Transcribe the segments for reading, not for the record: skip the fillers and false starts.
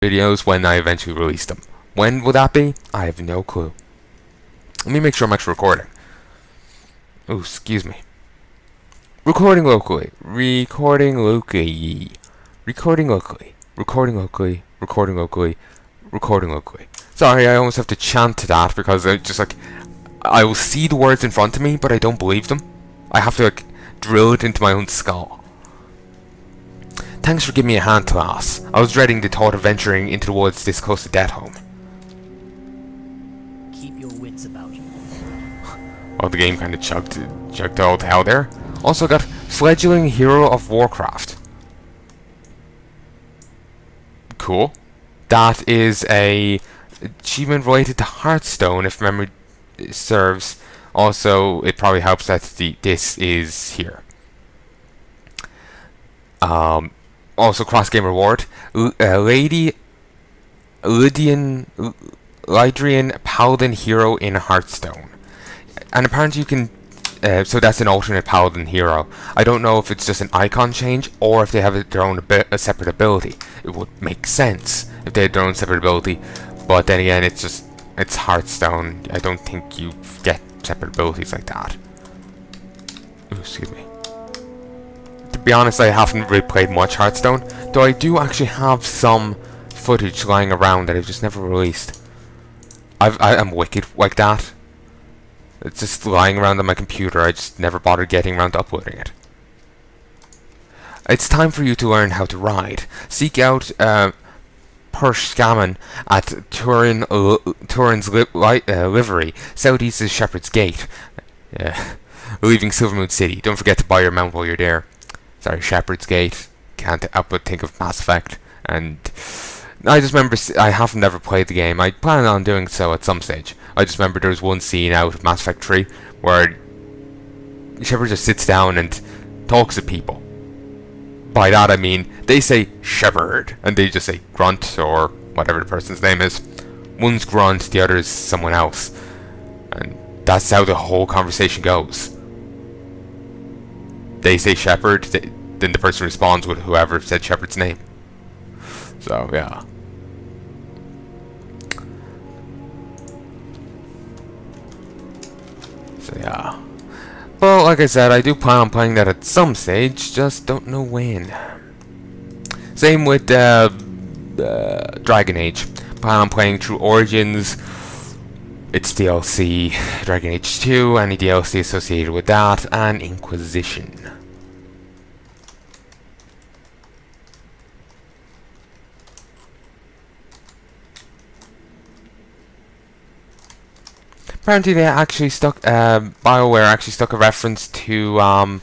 videos when I eventually release them. When will that be? I have no clue. Let me make sure I'm actually recording. Oh, excuse me. Recording locally. Recording locally. Recording locally. Recording locally. Recording locally. Recording locally. Sorry, I almost have to chant to that because I just like I will see the words in front of me, but I don't believe them. I have to like drill it into my own skull. Thanks for giving me a hand, Thalas. I was dreading the thought of venturing into the woods this close to death home. Keep your wits about you. Oh, the game kind of chugged all to hell there. Also got Fledgling Hero of Warcraft. Cool. That is a achievement related to Hearthstone, if memory serves. Also, it probably helps that this is here. Also, cross-game reward. Lydrian Paladin Hero in Hearthstone. And apparently you can... so that's an alternate Paladin Hero. I don't know if it's just an icon change, or if they have their own a separate ability. It would make sense if they had their own separate ability. But then again, it's Hearthstone. I don't think you get separate abilities like that. Ooh, excuse me. To be honest, I haven't really played much Hearthstone, though I do actually have some footage lying around that I've just never released. I'm wicked like that. It's just lying around on my computer. I just never bothered getting around to uploading it. It's time for you to learn how to ride. Seek out Pershkaman at Turin's livery, southeast of Shepherd's Gate. Leaving Silvermoon City. Don't forget to buy your mount while you're there. Sorry, Shepherd's Gate. Can't help but think of Mass Effect. And I just remember, I haven't ever played the game. I plan on doing so at some stage. I just remember there was one scene out of Mass Effect 3 where Shepard just sits down and talks to people. By that I mean, they say Shepard, and they just say Grunt, or whatever the person's name is. One's Grunt, the other is someone else. And that's how the whole conversation goes. They say Shepard, then the person responds with whoever said Shepard's name. So, yeah. So, yeah. Well, like I said, I do plan on playing that at some stage, just don't know when. Same with Dragon Age. Plan on playing through Origins, its DLC, Dragon Age 2, any DLC associated with that, and Inquisition. Apparently they actually stuck, BioWare actually stuck a reference to,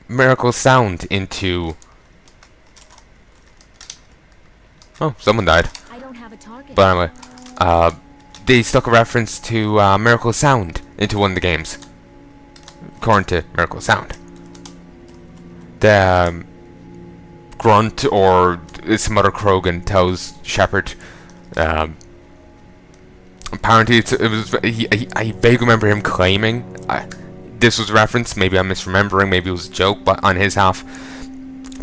Miracle Sound into... Oh, someone died. I don't have a target. But anyway, they stuck a reference to, Miracle Sound into one of the games. According to Miracle Sound. The, Grunt or some other Krogan tells Shepard, apparently I vaguely remember him claiming this was a reference. Maybe I'm misremembering, maybe it was a joke, but on his half.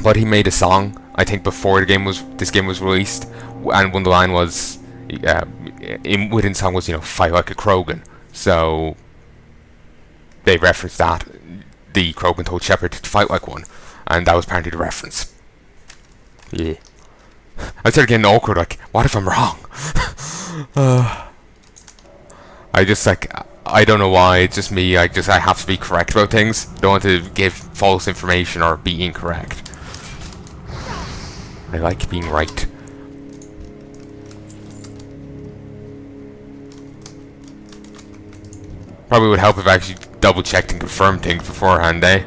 But he made a song, I think, before this game was released, and one of the line was within the song was, you know, fight like a Krogan. So they referenced that. The Krogan told Shepard to fight like one, and that was apparently the reference. Yeah. I started getting awkward, like, what if I'm wrong? I just, like, I don't know why, it's just me, I have to be correct about things. Don't want to give false information or be incorrect. I like being right. Probably would help if I actually double-checked and confirmed things beforehand, eh?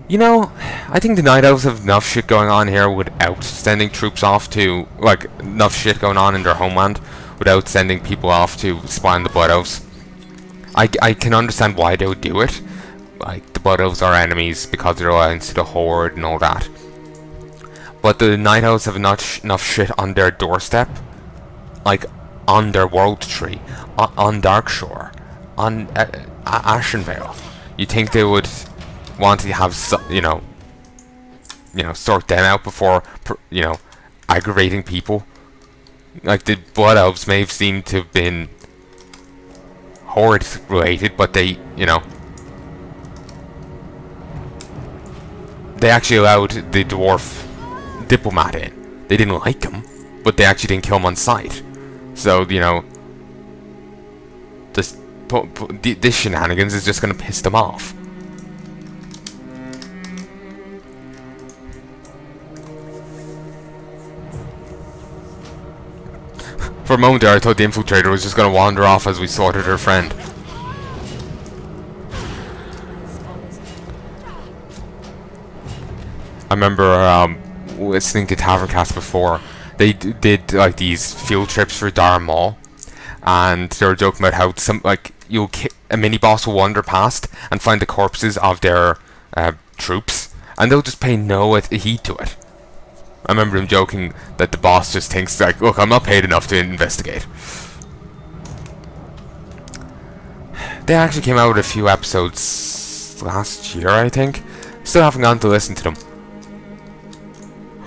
You know, I think the Night Elves have enough shit going on here without sending troops off to, like, enough shit going on in their homeland without sending people off to spy on the Blood Elves. I can understand why they would do it. Like, the Blood Elves are enemies because they're alliance to the Horde and all that. But the Night Elves have enough shit on their doorstep like on their world tree, on Darkshore, on Ashenvale. You'd think they would want to have sort them out before aggravating people. Like the Blood Elves may have seemed to have been Horde related, but they actually allowed the dwarf diplomat in. They didn't like him, but they actually didn't kill him on sight. So this shenanigans is just gonna piss them off. For a moment there, I thought the infiltrator was just gonna wander off as we slaughtered her friend. I remember listening to Taverncast before. They did like these field trips for Dara Mall, and they were joking about how a mini boss will wander past and find the corpses of their troops, and they'll just pay no heed to it. I remember him joking that the boss just thinks like, look, I'm not paid enough to investigate. They actually came out with a few episodes last year, I think. Still haven't gone to listen to them.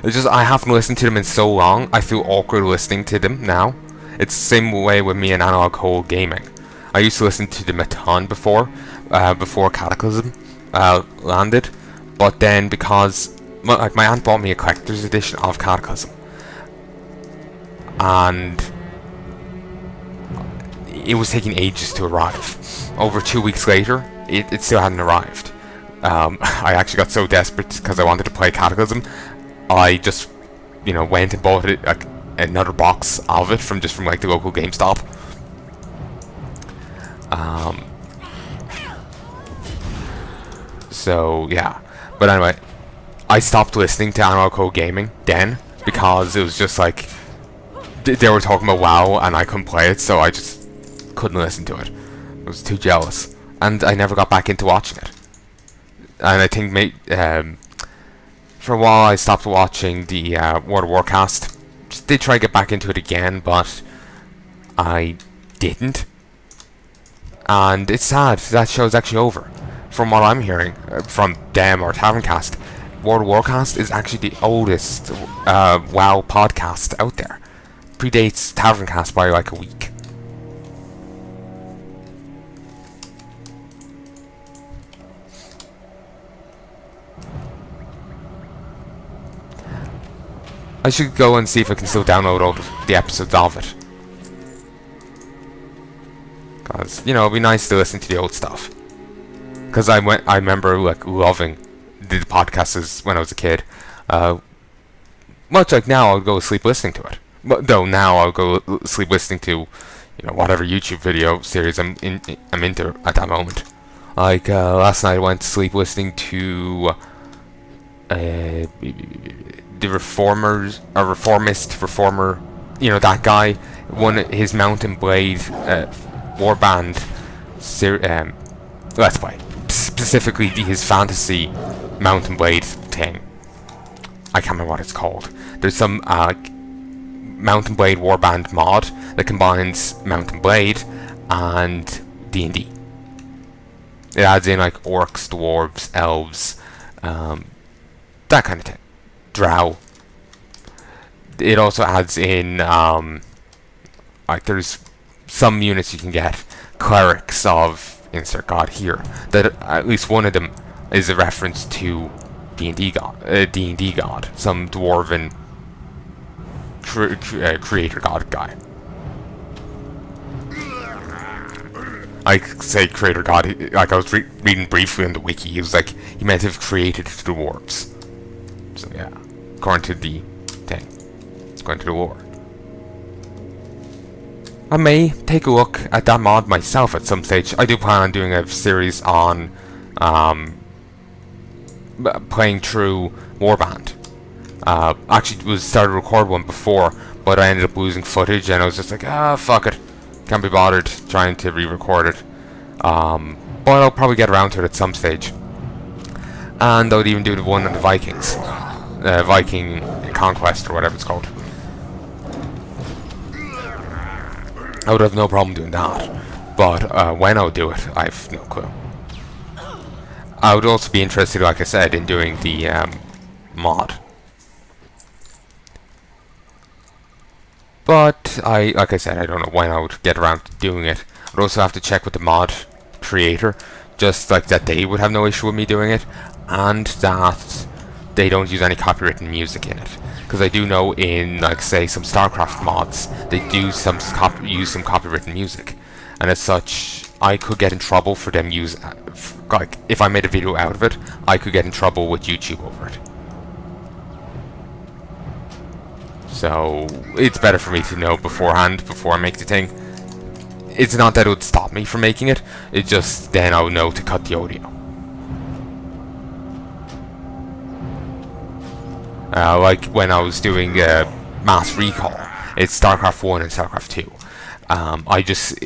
It's just I haven't listened to them in so long, I feel awkward listening to them now. It's the same way with me and Analog Hole Gaming. I used to listen to them a ton before Cataclysm landed, but then because my aunt bought me a collector's edition of Cataclysm, and it was taking ages to arrive. Over 2 weeks later, it still hadn't arrived. I actually got so desperate because I wanted to play Cataclysm, I just went and bought it, like, another box of it from like the local GameStop. So yeah, but anyway, I stopped listening to Analog Hole Gaming then because it was just like they were talking about WoW and I couldn't play it, so I just couldn't listen to it. I was too jealous, and I never got back into watching it. And I think for a while I stopped watching the World of Warcast. Just did try to get back into it again, but I didn't. And it's sad, that show's actually over. From what I'm hearing from them or Taverncast, World of Warcast is actually the oldest WoW podcast out there. Predates Taverncast by like a week. I should go and see if I can still download all the episodes of it. Cause it'd be nice to listen to the old stuff. Cause I remember like loving the podcasts when I was a kid. Much like now, I'll go to sleep listening to it. But though now I'll go sleep listening to, whatever YouTube video series I'm into at that moment. Like last night I went to sleep listening to the Reformer, that guy, his Mountain Blade Warband Let's Play. Specifically his fantasy Mountain Blade thing. I can't remember what it's called. There's some Mountain Blade Warband mod that combines Mountain Blade and D&D. It adds in like orcs, dwarves, elves, that kind of thing. Drow. It also adds in like there's some units you can get, clerics of insert god here, that at least one of them is a reference to D&D god, some dwarven creator god guy. I say creator god, like I was reading briefly on the wiki, he was like, he meant to have created the dwarves. So yeah, according to the thing, according to the lore. I may take a look at that mod myself at some stage. I do plan on doing a series on playing through Warband. Actually started to record one before, but I ended up losing footage and I was just like, fuck it. Can't be bothered trying to re-record it. But I'll probably get around to it at some stage. And I would even do the one on the Vikings. Viking Conquest or whatever it's called. I would have no problem doing that. But when I would do it, I have no clue. I would also be interested, like I said, in doing the mod. But like I said, I don't know when I would get around to doing it. I'd also have to check with the mod creator, just like that they would have no issue with me doing it, and that they don't use any copywritten music in it. Because I do know in, like, say, some StarCraft mods, they do use some copywritten music, and as such, I could get in trouble for them like, if I made a video out of it, I could get in trouble with YouTube over it. So it's better for me to know beforehand before I make the thing. It's not that it would stop me from making it, it's just then I would know to cut the audio. Like when I was doing Mass Recall, it's StarCraft 1 and StarCraft 2. I just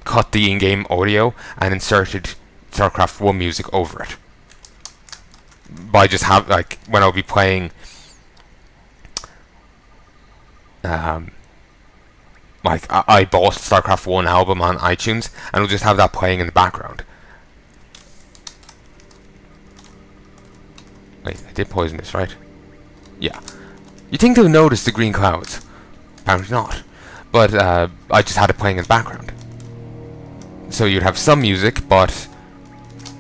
cut the in-game audio and inserted StarCraft 1 music over it. By just like when I'll be playing like I bought StarCraft 1 album on iTunes, and I'll just have that playing in the background. Wait, I did poison this, right? Yeah. You'd think they'll notice the green clouds. Apparently not. But I just had it playing in the background. So you'd have some music, but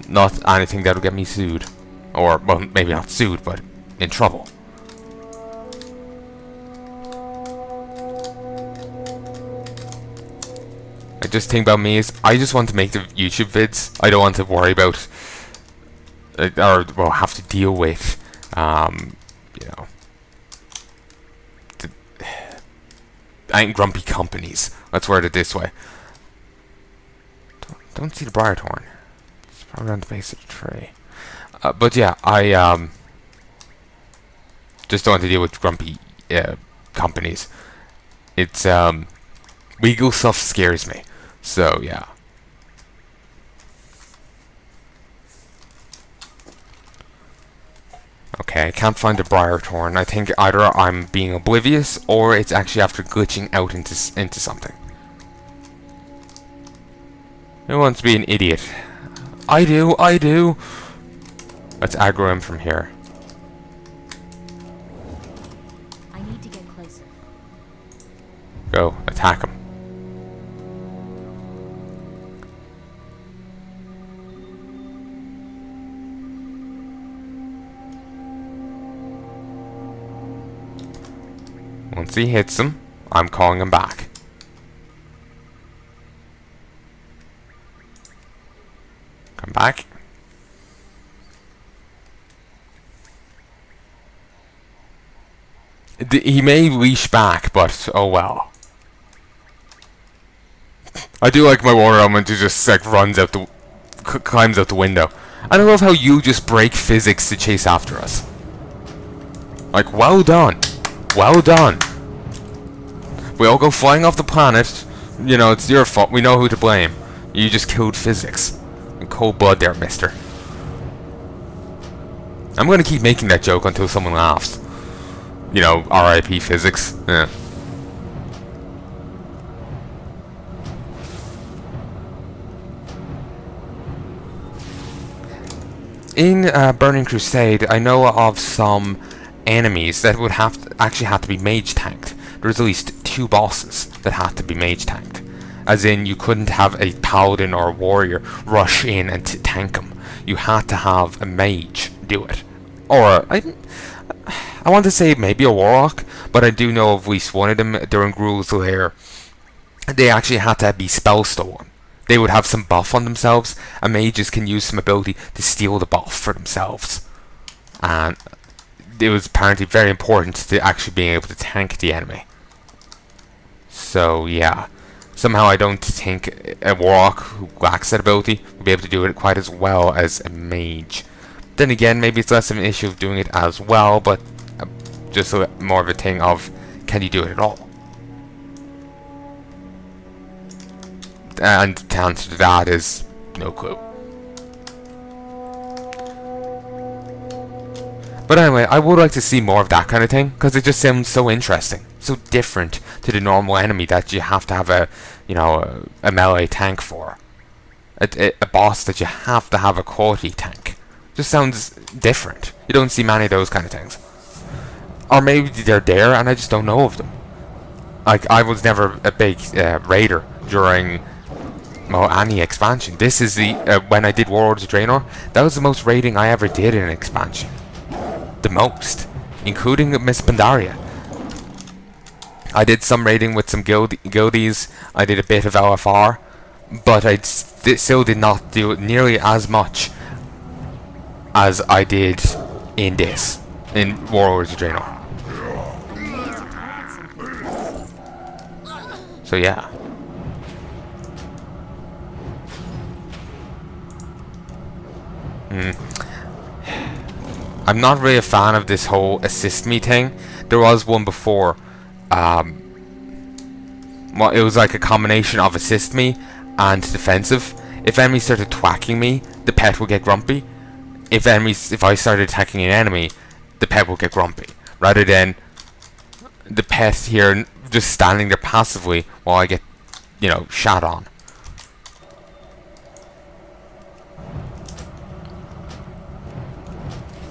not anything that'll get me sued. Or, well, maybe not sued, but in trouble. The just thing about me is I just want to make the YouTube vids. I don't want to worry about or well have to deal with you know, grumpy companies. Let's word it this way. Don't see the briar thorn. It's probably on the base of the tree. But yeah, I just don't want to deal with grumpy companies. It's legal stuff scares me. So yeah. Okay, I can't find the briar thorn. I think either I'm being oblivious or it's actually after glitching out into something. Who wants to be an idiot? I do. Let's aggro him from here. I need to get closer. Go, attack him. Once he hits him, I'm calling him back. Come back. He may leash back, but oh well. I do like my water element to just like runs out the climbs out the window. And I love how you just break physics to chase after us. Like, well done. Well done. We all go flying off the planet. You know, it's your fault. We know who to blame. You just killed physics. In cold blood there, mister. I'm gonna keep making that joke until someone laughs. You know, RIP physics. Yeah. In Burning Crusade, I know of some enemies that would actually have to be mage tanked. There's at least 2 bosses that had to be mage tanked. As in, you couldn't have a paladin or a warrior rush in and tank them. You had to have a mage do it. Or, I want to say maybe a warlock, but I do know of at least one of them during Gruul's Lair. They actually had to be spell stolen. They would have some buff on themselves, and mages can use some ability to steal the buff for themselves. And it was apparently very important to actually being able to tank the enemy. So yeah, somehow I don't think a warlock who lacks that ability will be able to do it quite as well as a mage. Then again, maybe it's less of an issue of doing it as well, but just more of a thing of, can you do it at all? And the answer to that is no clue. But anyway, I would like to see more of that kind of thing, because it just sounds so interesting, so different to the normal enemy that you have to have a, you know, a melee tank for. A boss that you have to have a quality tank. Just sounds different. You don't see many of those kind of things. Or maybe they're there and I just don't know of them. Like, I was never a big raider during, well, any expansion. This is the, when I did Warlords of Draenor, that was the most raiding I ever did in an expansion. The most. Including Miss Pandaria. I did some raiding with some guildies. I did a bit of LFR. But I still did not do it nearly as much as I did in this, in Warlords of Draenor. So yeah. I'm not really a fan of this whole assist me thing. There was one before. Well, it was like a combination of assist me and defensive. If enemies started twacking me, the pet will get grumpy. If I started attacking an enemy, the pet will get grumpy. Rather than the pet here just standing there passively while I get, you know, shot on.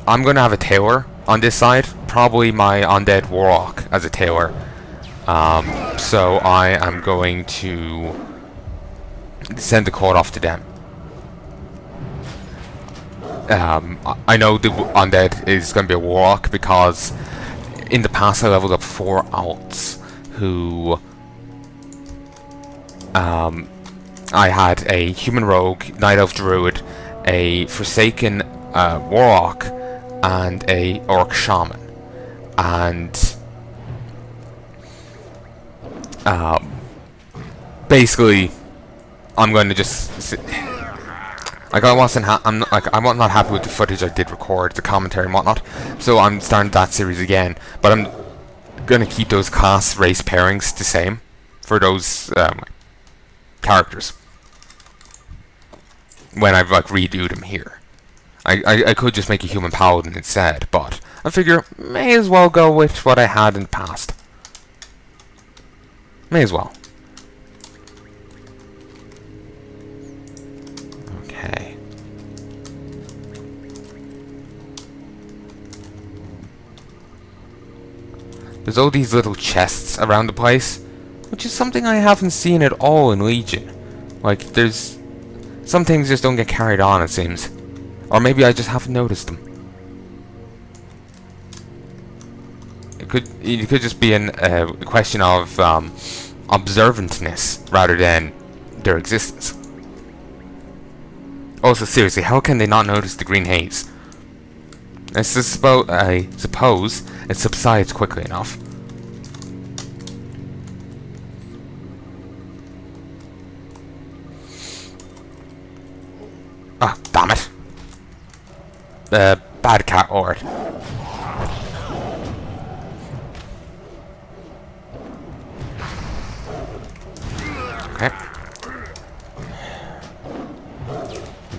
I'm gonna have a tailor on this side. Probably my undead warlock as a tailor. So I am going to send the code off to them. I know the undead is going to be a warlock because in the past I leveled up 4 alts who I had a human rogue, night elf druid, a forsaken warlock, and a orc shaman. And basically I'm going to just sit. Like, I'm not happy with the footage I did record, the commentary and whatnot, so I'm starting that series again. But I'm gonna keep those class race pairings the same for those characters when I like redo them here. I could just make a human paladin instead, but I figure may as well go with what I had in the past. May as well. Okay. There's all these little chests around the place, which is something I haven't seen at all in Legion. Like, there's some things just don't get carried on, it seems. Or maybe I just haven't noticed them. It could just be a question of observantness rather than their existence. Also, seriously, how can they not notice the green haze? I suppose it subsides quickly enough. Ah, damn it. Bad cat lord. Okay.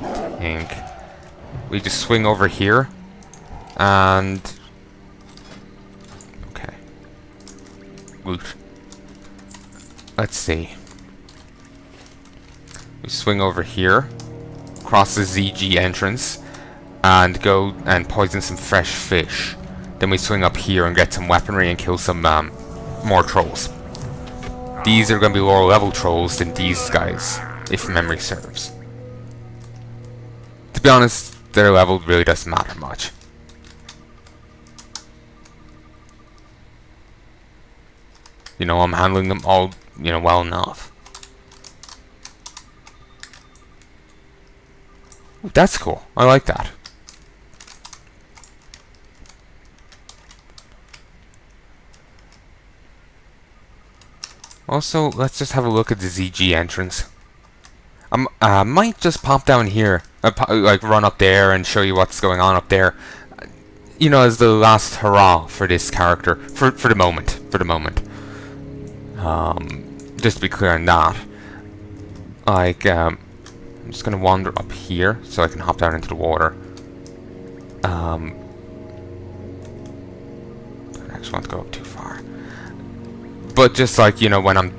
I think we just swing over here and okay. Woot. Let's see. We swing over here, cross the ZG entrance, and go and poison some fresh fish. Then we swing up here and get some weaponry and kill some more trolls. These are going to be lower level trolls than these guys, if memory serves. To be honest, their level really doesn't matter much. You know, I'm handling them all, you know, well enough. Ooh, that's cool. I like that. Also, let's just have a look at the ZG entrance. I might just pop down here, like run up there and show you what's going on up there. You know, as the last hurrah for this character, for the moment, just to be clear on that. Like, I'm just gonna wander up here so I can hop down into the water. I actually want to go up too far. but just like, you know, when I'm